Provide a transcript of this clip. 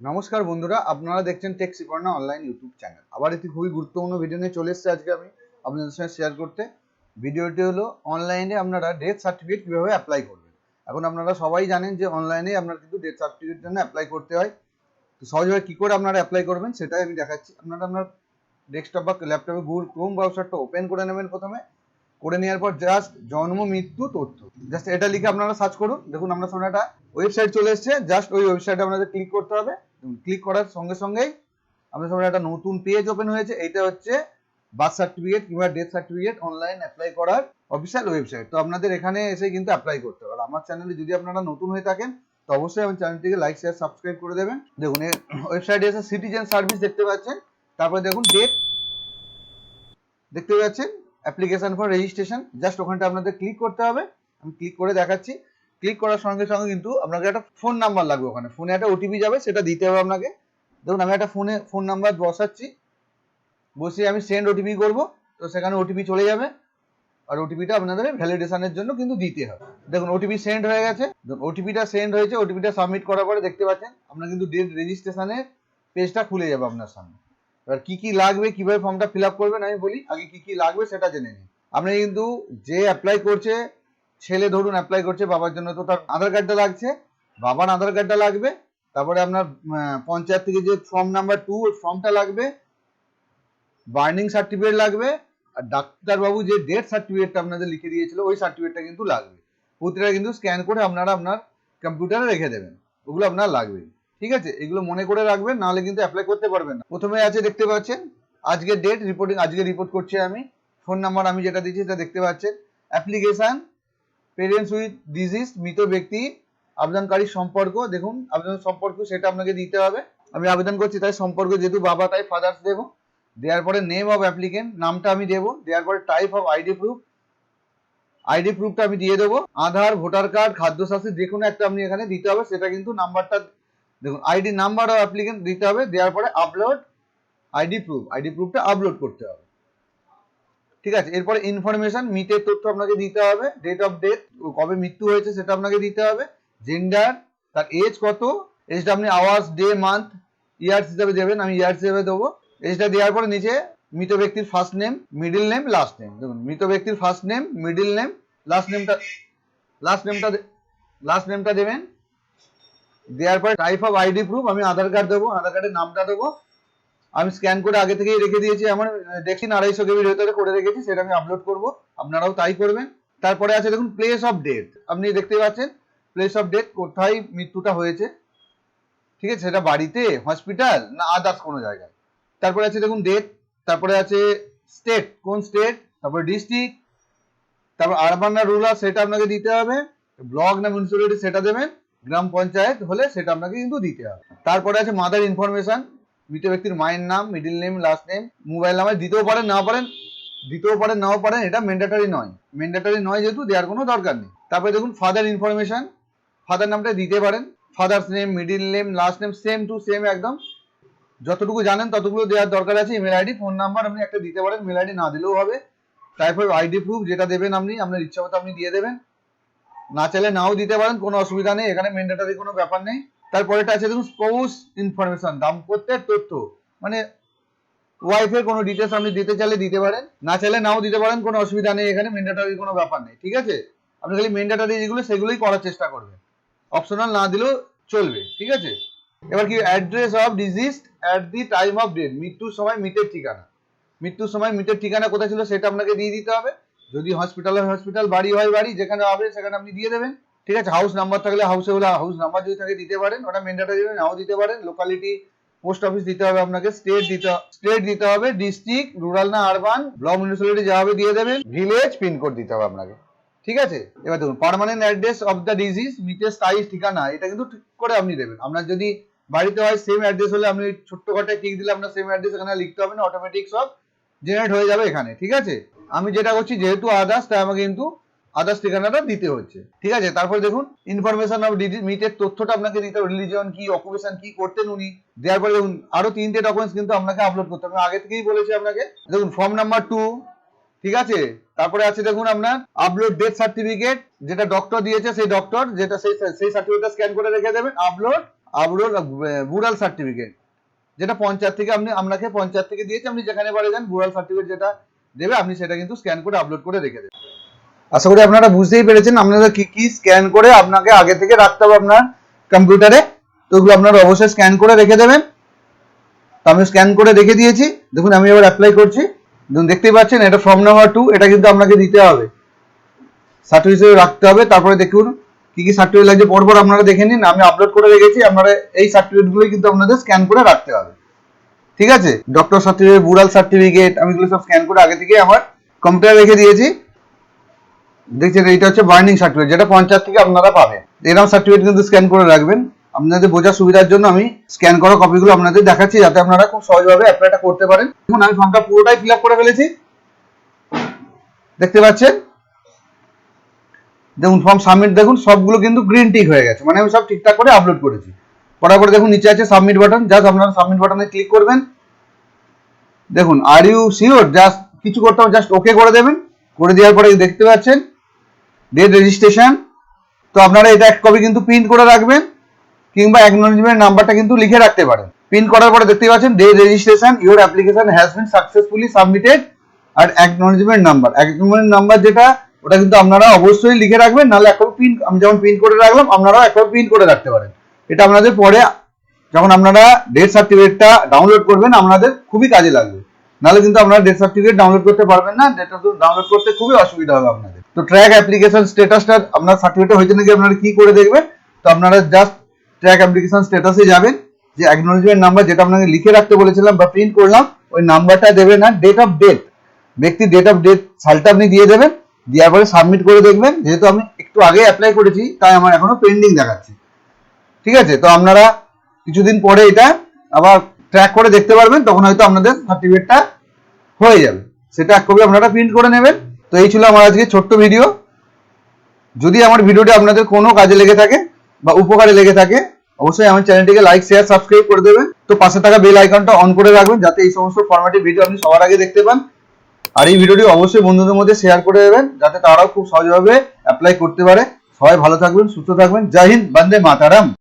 নমস্কার বন্ধুরা, আপনারা দেখছেন tech Shiparna online YouTube channel. আবার একটি খুবই গুরুত্বপূর্ণ ভিডিও নিয়ে চলে এসেছি আজকে আমি আপনাদের সঙ্গে শেয়ার করতে। ভিডিওটি হলো অনলাইনে আপনারা ডেথ সার্টিফিকেট কীভাবে অ্যাপ্লাই করবেন। এখন আপনারা সবাই জানেন যে অনলাইনে আপনারা কিন্তু ডেথ সার্টিফিকেটের জন্য অ্যাপ্লাই করতে হয়। তো সহজভাবে কী করে আপনারা অ্যাপ্লাই করবেন সেটাই আমি দেখাচ্ছি। আপনারা আপনার ডেস্কটপ বা ল্যাপটপে গুগল ক্রোম ব্রাউজারটা ওপেন করে নেবেন। প্রথমে করে নেওয়ার পর জাস্ট জন্ম মৃত্যু তথ্য জাস্ট এটা লিখে আপনারা সার্চ করুন। দেখুন আপনার সামনে একটা ওয়েবসাইট চলে এসেছে। জাস্ট ওই ওয়েবসাইটে আপনাদের ক্লিক করতে হবে। ক্লিক করার সঙ্গে সঙ্গেই আপনার সামনে একটা নতুন পেজ ওপেন হয়েছে। এইটা হচ্ছে বার্থ সার্টিফিকেট কিংবা ডেথ সার্টিফিকেট অনলাইন অ্যাপ্লাই করার অফিসিয়াল ওয়েবসাইট। তো আপনাদের এখানে এসে কিন্তু অ্যাপ্লাই করতে হবে। আর আমার চ্যানেলে যদি আপনারা নতুন হয়ে থাকেন তো অবশ্যই আমার চ্যানেলটিকে লাইক শেয়ার সাবস্ক্রাইব করে দেবেন। দেখুন ওয়েবসাইটে এসে সিটিজেন সার্ভিস দেখতে পাচ্ছেন। তারপরে দেখুন ডেট দেখতে পাচ্ছেন, অ্যাপ্লিকেশন ফর রেজিস্ট্রেশন। জাস্ট ওখানটা আপনাদের ক্লিক করতে হবে। আমি ক্লিক করে দেখাচ্ছি। ক্লিক করার সঙ্গে সঙ্গে কিন্তু আপনাকে একটা ফোন নাম্বার লাগবে। ওখানে ফোনে একটা ওটিপি যাবে, সেটা দিতে হবে আপনাকে। দেখুন আমি একটা ফোন নাম্বার বসাচ্ছি, বসিয়ে আমি সেন্ড ওটিপি করব। তো সেখানে ওটিপি চলে যাবে, আর ওটিপিটা আপনাদের ভ্যালিডেশনের জন্য কিন্তু দিতে হবে। দেখুন ওটিপি সেন্ড হয়ে গেছে। ওটিপিটা সেন্ড হয়েছে। ওটিপিটা সাবমিট করার পরে দেখতে পাচ্ছেন আপনার কিন্তু ডেট রেজিস্ট্রেশনের পেজটা খুলে যাবে আপনার সামনে। এবার কি কি লাগবে, কিভাবে ফর্মটা ফিল আপ করবেন আমি বলি। আগে কি কি লাগবে সেটা জেনে নিন। আপনি কিন্তু যে অ্যাপ্লাই করছে, ছেলে ধরুন অ্যাপ্লাই করছে বাবার জন্য, তো তার আধার কার্ডটা লাগছে, বাবার আধার কার্ডটা লাগবে। তারপরে আপনার পঞ্চায়েত থেকে যে ফর্ম নাম্বার 2 ওই ফর্মটা লাগবে, বার্নিং সার্টিফিকেট লাগবে, আর ডাক্তারবাবু যে ডেথ সার্টিফিকেটটা আপনাদের লিখে দিয়েছিল ওই সার্টিফিকেটটা কিন্তু লাগবে। প্রতিটা কিন্তু স্ক্যান করে আপনারা আপনার কম্পিউটারে রেখে দেবেন। ওগুলো আপনার লাগবে, ঠিক আছে? এগুলো মনে করে রাখবেন, নাহলে কিন্তু অ্যাপ্লাই করতে পারবেন না। প্রথমে আছে দেখতে পাচ্ছেন আজকের ডেট রিপোর্টিং, আজকে রিপোর্ট করছি আমি। ফোন নাম্বার আমি যেটা দিচ্ছি সেটা দেখতে পাচ্ছেন। অ্যাপ্লিকেশন, পেরেন্টস উইথ ডিজিজ, মৃত ব্যক্তি, আবেদনকারীর সম্পর্ক, দেখুন আবেদন সম্পর্ক সেটা আপনাকে দিতে হবে। আমি আবেদন করছি তাই সম্পর্ক, যেহেতু বাবা তাই ফাদার্স দেবো। দেওয়ার পরে নেম অফ অ্যাপ্লিকেন্ট, নামটা আমি দেবো। দেওয়ার পরে type of ID proof, ID প্রুফটা আমি দিয়ে দেবো। আধার, ভোটার কার্ড, খাদ্যশাস্ত্র যে কোনো একটা আপনি এখানে দিতে হবে। সেটা কিন্তু নাম্বারটা দেখুন, আইডি নাম্বার অফ অ্যাপ্লিকেন্ট দিতে হবে। দেওয়ার পরে আপলোড আইডি প্রুফ, আইডি প্রুফটা আপলোড করতে হবে, ঠিক আছে? এরপরে ইনফরমেশন, মৃতের তথ্য আপনাকে দিতে হবে। ডেট অফ ডেথ, কবে মৃত্যু হয়েছে সেটা আপনাকে দিতে হবে। জেন্ডার, তার এজ কত, এজটা আপনি আওয়ার্স, ডে, মান্থ, ইয়ার্স হিসাবে দেবেন। আমি ইয়ার্স হিসাবে দেবো। এজটা দেওয়ার পরে নিচে মৃত ব্যক্তির first name, middle name, last name. দেখুন মৃত ব্যক্তির first name, middle name, last নেমটা লাস্ট নেমটা দেবেন। দেওয়ার পরে টাইপ অফ আইডি প্রুফ, আমি আধার কার্ড দেবো, আধার কার্ডের নামটা দেবো। আমি স্ক্যান করে আগে থেকেই রেখে দিয়েছি, আমার দেখি 250 কেবির ভেতরে করে রেখেছি, সেটা আমি আপলোড করব। আপনারাও তাই করবেন। তারপরে আছে দেখুন প্লেস অফ ডেথ, আপনি দেখতে পাচ্ছেন প্লেস অফ ডেথ, কোথায় মৃত্যুটা হয়েছে, ঠিক আছে? সেটা বাড়িতে, হসপিটাল, না আদার্স কোনো জায়গায়। তারপরে আছে দেখুন ডেট, তারপরে আছে স্টেট, কোন স্টেট, তারপরে ডিস্ট্রিক্ট, তারপর আরবান না রুরাল সেটা আপনাকে দিতে হবে। ব্লক না মিউনিসিপ্যালিটি সেটা দেবেন। গ্রাম পঞ্চায়েত হলে সেটা আপনাকে কিন্তু দিতে হবে। তারপরে আছে মাদার ইনফরমেশন, মৃত ব্যক্তির মায়ের নাম, middle name, last name, mobile number দিতেও পারেন, নাও পারেন, এটা ম্যান্ডেটরি নয়, যেহেতু দেওয়ার কোনো দরকার নেই। তারপরে দেখুন ফাদার ইনফরমেশন, ফাদার নামটা দিতে পারেন। Father's name, middle name, last name same to same একদম, যতটুকু জানেন ততগুলো দেওয়ার দরকার আছে। ইমেল আইডি, ফোন নাম্বার আপনি একটা দিতে পারেন, মেল আইডি না দিলেও হবে। তারপর আইডি প্রুফ যেটা দেবেন আপনি আপনার ইচ্ছা মতো আপনি দিয়ে দেবেন, না চাইলে নাও দিতে পারেন, কোনো অসুবিধা নেই, এখানে ম্যান্ডেটরি কোনো ব্যাপার নেই। তারপরেটা আছে দেখুন স্পাউস ইনফরমেশন, দাম্পত্যের তথ্য, মানে ওয়াইফের কোনো ডিটেলস আপনি দিতে চাইলে দিতে পারেন, না চাইলে নাও দিতে পারেন, কোনো অসুবিধা নেই, এখানে ম্যান্ডেটরি কোনো ব্যাপার নেই, ঠিক আছে? আপনি খালি ম্যান্ডেটরি যেগুলো সেগুলোই করার চেষ্টা করবেন, অপশনাল না দিলেও চলবে, ঠিক আছে? এবার কি address of diseased at the time of death, মৃত্যুর সময় মৃতের ঠিকানা কোথায় ছিল সেটা আপনাকে দিয়ে দিতে হবে। যদি হসপিটাল হয় হসপিটাল, বাড়ি হয় বাড়ি, যেখানে হবে সেখানে আপনি দিয়ে দেবেন, ঠিক আছে? হাউস নাম্বার থাকলে হাউসে হলে হাউস নাম্বার যদি থাকে দিতে পারেন, ওটা ম্যান্ডেটরি নাও দিতে পারেন। লোকালিটি, পোস্ট অফিস দিতে হবে আপনাকে, স্টেট দিতে হবে, ডিস্ট্রিক্ট, রুরাল না আরবান, ব্লক, মিউনিসিপ্যালিটি যা হবে দিয়ে দেবেন, ভিলেজ, পিনকোড দিতে হবে আপনাকে, ঠিক আছে? এবার দেখুন permanent address of the disease, মৃতের স্থায়ী ঠিকানা, এটা কিন্তু ঠিক করে আপনি দেবেন। আপনার যদি বাড়িতে হয় সেম অ্যাড্রেস হলে আপনি ছোট্ট ঘটায় টিক দিলে আপনার সেম অ্যাড্রেস এখানে লিখতে হবে না, অটোমেটিক সব জেনারেট হয়ে যাবে এখানে, ঠিক আছে? আমি যেটা করছি যেহেতু আদার্স, তাই আমাকে কিন্তু আদার্স ঠিকানাটা দিতে হচ্ছে, ঠিক আছে? তারপর দেখুন ইনফরমেশন অফ মৃতের তথ্যটা আপনাকে দিতে হবে, রিলিজন কি, অকুপেশন কি করতেন উনি। দেওয়ার পরে দেখুন আরো 3টে ডকুমেন্টস কিন্তু আপনাকে আপলোড করতে হবে, আগে থেকেই বলেছি আপনাকে। দেখুন ফর্ম নাম্বার 2, ঠিক আছে? তারপরে আছে দেখুন আপনার আপলোড ডেথ সার্টিফিকেট, যেটা ডক্টর দিয়েছে, সেই ডক্টর যেটা সেই সার্টিফিকেটটা স্ক্যান করে রেখে দেবেন, আপলোড বুড়াল সার্টিফিকেট, যেটা পঞ্চায়েত থেকে আপনাকে পঞ্চায়েত থেকে দিয়েছে, আপনি যেখানে পারে যান বুড়াল সার্টিফিকেট যেটা দেবে আপনি সেটা কিন্তু স্ক্যান করে আপলোড করে রেখে দেবেন। আশা করি আপনারা বুঝতেই পেরেছেন আপনাদের কি কি স্ক্যান করে আপনাকে আগে থেকে রাখতে হবে আপনার কম্পিউটারে। তো ওগুলো আপনারা অবশ্যই স্ক্যান করে রেখে দেবেন। তো আমি স্ক্যান করে রেখে দিয়েছি। দেখুন আমি এবার অ্যাপ্লাই করছি। দেখুন দেখতেই পাচ্ছেন এটা ফর্ম নাম্বার 2, এটা কিন্তু আপনাকে দিতে হবে, সার্টিফিকেট রাখতে হবে। তারপরে দেখুন কি কি সার্টিফিকেট লাগছে পরপর আপনারা দেখে নিন, আমি আপলোড করে রেখেছি। আপনারা এই সার্টিফিকেটগুলোই কিন্তু আপনাদের স্ক্যান করে রাখতে হবে, ঠিক আছে। ডক্টর সার্টিফিকেট, বুড়াল সার্টিফিকেট, আমি এগুলো সব স্ক্যান করে আগে থেকে আমার কম্পিউটারে রেখে দিয়েছি। দেখছেন এইটা হচ্ছে বার্নিং সার্টিফিকেট, যেটা পঞ্চায়েত থেকে আপনারা পাবেন। এরকম সার্টিফিকেট কিন্তু স্ক্যান করে রাখবেন। আপনাদের বোঝার সুবিধার জন্য আমি স্ক্যান করা কপিগুলো আপনাদের দেখাচ্ছি, যাতে আপনারা খুব সহজভাবে অ্যাপ্লাইটা করতে পারেন। দেখুন আমি ফর্মটা পুরোটাই ফিল আপ করে ফেলেছি, দেখতে পাচ্ছেন। দেখুন ফর্ম সাবমিট, দেখুন সবগুলো কিন্তু গ্রিন টিক হয়ে গেছে, মানে আমি সব ঠিকঠাক করে আপলোড করেছি। করার পরে দেখুন নিচে আছে সাবমিট বাটন, জাস্ট আপনারা সাবমিট বাটনে ক্লিক করবেন। দেখুন আর ইউ শিওর, জাস্ট কিছু করতে হবে, জাস্ট ওকে করে দেবেন। করে দেওয়ার পরে দেখতে পাচ্ছেন ডেট রেজিস্ট্রেশন। তো আপনারা এটা এক কপি কিন্তু প্রিন্ট করে রাখবেন, কিংবা অ্যাকনোলেজমেন্ট নাম্বারটা কিন্তু লিখে রাখতে পারেন। প্রিন্ট করার পরে দেখতে পাচ্ছেন date registration, your application has been successfully submitted, আর অ্যাকনোলেজমেন্ট নাম্বার যেটা ওটা কিন্তু আপনারা অবশ্যই লিখে রাখবেন, নাহলে এক কপি প্রিন্ট, আমি যেমন প্রিন্ট করে রাখলাম আপনারাও এক কপি প্রিন্ট করে রাখতে পারেন। এটা আপনাদের পরে যখন আপনারা ডেথ সার্টিফিকেটটা ডাউনলোড করবেন আপনাদের খুবই কাজে লাগবে, নাহলে কিন্তু আপনারা ডেথ সার্টিফিকেট ডাউনলোড করতে পারবেন না, ডেটা ডাউনলোড করতে খুবই অসুবিধা হবে আপনাদের। তো ট্র্যাক অ্যাপ্লিকেশন স্ট্যাটাসটা আপনার সার্টিফিকেট হয়েছে নাকি আপনারা কি করে দেখবেন? তো আপনারা জাস্ট ট্র্যাক অ্যাপ্লিকেশন স্ট্যাটাসে যাবেন, যে অ্যাকনোলেজমেন্ট নাম্বার যেটা আপনাকে লিখে রাখতে বলেছিলাম বা প্রিন্ট করলাম, ওই নাম্বারটা দেবেন, আর ডেট অফ ডেথ, ব্যক্তি ডেট অফ ডেথ সালটা আপনি দিয়ে দেবেন। দেওয়ার পরে সাবমিট করে দেখবেন। যেহেতু আমি একটু আগে অ্যাপ্লাই করেছি তাই আমার এখনো পেন্ডিং দেখাচ্ছে, ঠিক আছে। তো আপনারা কিছুদিন পরে এটা আবার ট্র্যাক করে দেখতে পারবেন, তখন হয়তো আপনাদের সার্টিফিকেটটা হয়ে যাবে। সেটা এক কপি আপনারা প্রিন্ট করে নেবেন। তো এই ছিল আমার আজকে ছোট্ট ভিডিও। যদি আমার ভিডিওটি আপনাদের কোনো কাজে লেগে থাকে বা উপকারে লেগে থাকে, অবশ্যই আমার চ্যানেলটিকে লাইক, শেয়ার, সাবস্ক্রাইব করে দেবেন। তো পাশে থাকা বেল আইকনটা অন করে রাখবেন, যাতে এই সমস্ত ফরম্যাটের ভিডিও আপনি সবার আগে দেখতে পান। আর এই ভিডিওটি অবশ্যই বন্ধুদের মধ্যে শেয়ার করে দেবেন, যাতে তারাও খুব সহজভাবে অ্যাপ্লাই করতে পারে। সবাই ভালো থাকবেন, সুস্থ থাকবেন। জয় হিন্দ, বন্দে মাতারাম।